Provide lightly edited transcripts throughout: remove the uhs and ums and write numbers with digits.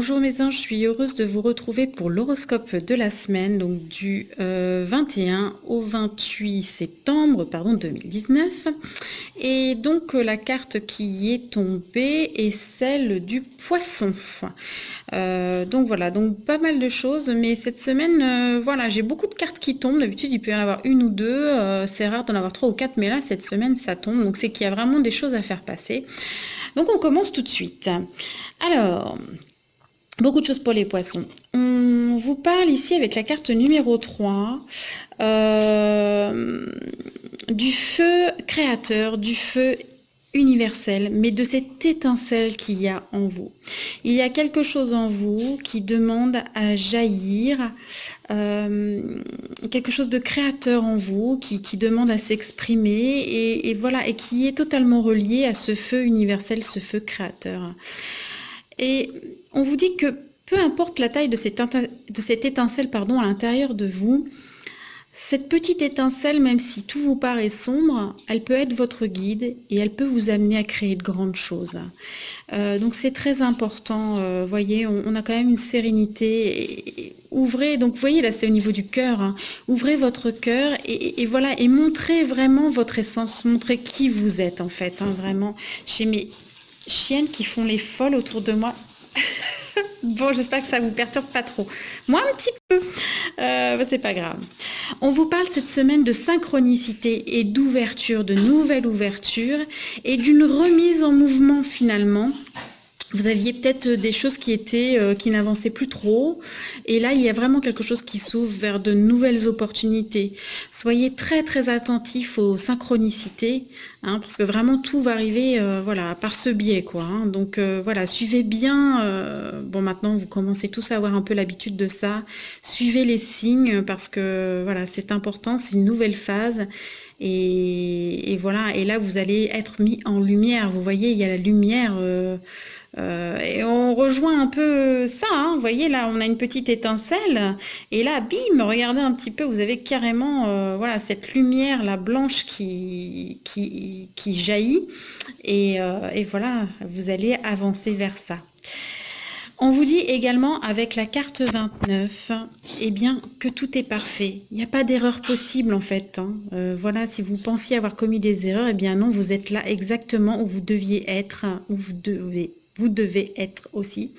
Bonjour mes anges, je suis heureuse de vous retrouver pour l'horoscope de la semaine, donc du 21 au 28 septembre 2019. Et donc la carte qui est tombée est celle du poisson. Donc voilà, donc pas mal de choses, mais cette semaine, voilà, j'ai beaucoup de cartes qui tombent. D'habitude, il peut y en avoir une ou deux, c'est rare d'en avoir trois ou quatre, mais là, cette semaine, ça tombe, donc c'est qu'il y a vraiment des choses à faire passer. Donc on commence tout de suite. Alors, beaucoup de choses pour les poissons. On vous parle ici avec la carte numéro 3 euh, du feu créateur, du feu universel, mais de cette étincelle qu'il y a en vous. Il y a quelque chose en vous qui demande à jaillir, quelque chose de créateur en vous qui demande à s'exprimer et voilà, et qui est totalement relié à ce feu universel, ce feu créateur. Et on vous dit que peu importe la taille de cette étincelle à l'intérieur de vous, cette petite étincelle, même si tout vous paraît sombre, elle peut être votre guide et elle peut vous amener à créer de grandes choses. Donc c'est très important, voyez, on a quand même une sérénité. Ouvrez, donc vous voyez là c'est au niveau du cœur, hein. Ouvrez votre cœur et voilà, et montrez vraiment votre essence, montrez qui vous êtes en fait, hein, vraiment. Chez mes chiennes qui font les folles autour de moi. Bon, j'espère que ça vous perturbe pas trop. Moi, un petit peu. C'est pas grave. On vous parle cette semaine de synchronicité et d'ouverture, de nouvelles ouvertures et d'une remise en mouvement finalement. Vous aviez peut-être des choses qui n'avançaient plus trop. Et là, il y a vraiment quelque chose qui s'ouvre vers de nouvelles opportunités. Soyez très, très attentifs aux synchronicités, hein, parce que vraiment tout va arriver, voilà, par ce biais, quoi, hein. Donc, voilà, suivez bien. Bon, maintenant, vous commencez tous à avoir un peu l'habitude de ça. Suivez les signes, parce que, voilà, c'est important, c'est une nouvelle phase. Et voilà, et là, vous allez être mis en lumière. Vous voyez, il y a la lumière. Et on rejoint un peu ça, hein. Vous voyez, là, on a une petite étincelle. Et là, bim, regardez un petit peu, vous avez carrément voilà, cette lumière, la blanche qui jaillit. Et voilà, vous allez avancer vers ça. On vous dit également avec la carte 29, eh bien, que tout est parfait. Il n'y a pas d'erreur possible en fait, hein. Voilà, si vous pensiez avoir commis des erreurs, eh bien non, vous êtes là exactement où vous deviez être, où vous devez être aussi.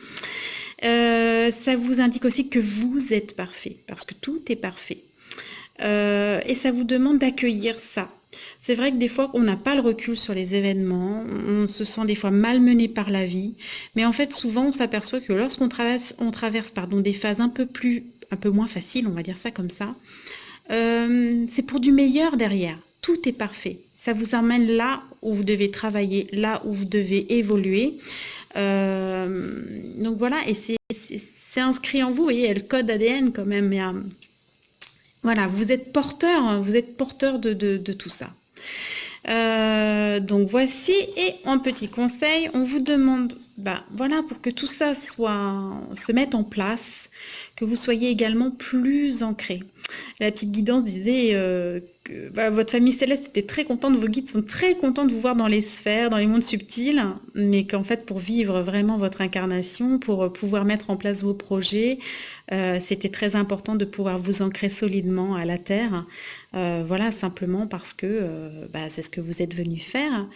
Ça vous indique aussi que vous êtes parfait, parce que tout est parfait. Et ça vous demande d'accueillir ça. C'est vrai que des fois, on n'a pas le recul sur les événements, on se sent des fois malmené par la vie, mais en fait, souvent, on s'aperçoit que lorsqu'on traverse, des phases un peu moins faciles, on va dire ça comme ça, c'est pour du meilleur derrière. Tout est parfait. Ça vous emmène là où vous devez travailler, là où vous devez évoluer. Donc voilà, et c'est inscrit en vous, et il y a le code ADN quand même. Voilà, vous êtes porteur de tout ça. Donc voici, et un petit conseil, on vous demande, voilà, pour que tout ça se mette en place, que vous soyez également plus ancré. La petite guidance disait que votre famille céleste était très contente, vos guides sont très contents de vous voir dans les sphères, dans les mondes subtils, mais qu'en fait pour vivre vraiment votre incarnation, pour pouvoir mettre en place vos projets, c'était très important de pouvoir vous ancrer solidement à la terre. Voilà, simplement parce que c'est ce que vous êtes venu faire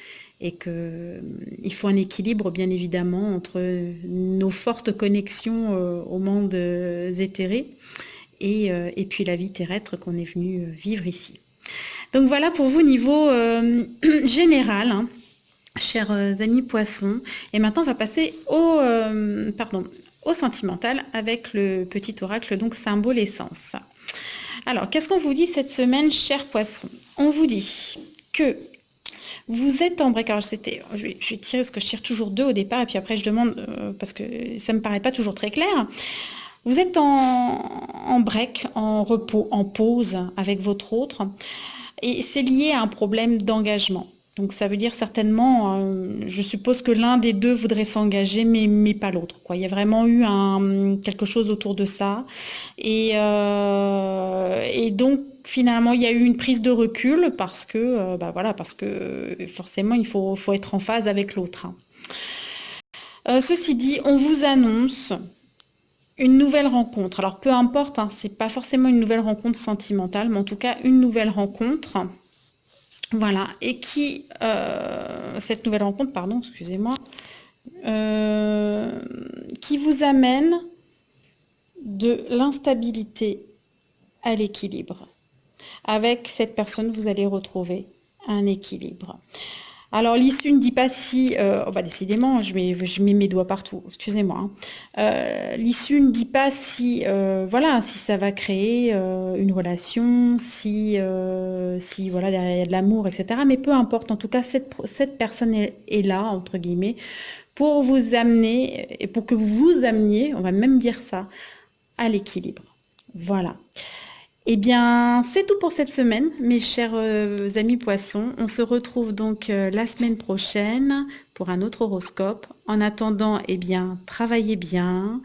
et qu'il faut un équilibre bien évidemment entre nos fortes connexions au monde éthéré et puis la vie terrestre qu'on est venu vivre ici. Donc voilà pour vous niveau général, hein, chers amis poissons. Et maintenant on va passer au sentimental avec le petit oracle, donc symbole essence. Alors, qu'est-ce qu'on vous dit cette semaine, chers poissons? On vous dit que vous êtes en break. Alors, je vais tirer parce que je tire toujours deux au départ et puis après je demande parce que ça me paraît pas toujours très clair. Vous êtes en break, en repos, en pause avec votre autre et c'est lié à un problème d'engagement. Donc ça veut dire certainement, je suppose que l'un des deux voudrait s'engager, mais pas l'autre, quoi. Il y a vraiment eu quelque chose autour de ça. Et donc finalement, il y a eu une prise de recul parce que, parce que forcément, il faut être en phase avec l'autre, hein. Ceci dit, on vous annonce Une nouvelle rencontre. Alors peu importe, hein, c'est pas forcément une nouvelle rencontre sentimentale, mais en tout cas une nouvelle rencontre. Voilà. Et cette nouvelle rencontre, pardon, excusez-moi, euh, qui vous amène de l'instabilité à l'équilibre. Avec cette personne, vous allez retrouver un équilibre. Alors l'issue ne dit pas si, oh bah décidément, je mets mes doigts partout, excusez-moi, hein. L'issue ne dit pas si, voilà, si ça va créer une relation, si voilà, derrière il y a de l'amour, etc. Mais peu importe, en tout cas, cette personne est là, entre guillemets, pour vous amener, et pour que vous vous ameniez, on va même dire ça, à l'équilibre. Voilà. Eh bien, c'est tout pour cette semaine, mes chers amis poissons. On se retrouve donc la semaine prochaine pour un autre horoscope. En attendant, eh bien, travaillez bien,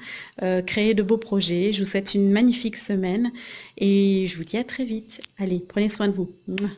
créez de beaux projets. Je vous souhaite une magnifique semaine et je vous dis à très vite. Allez, prenez soin de vous. Mouah.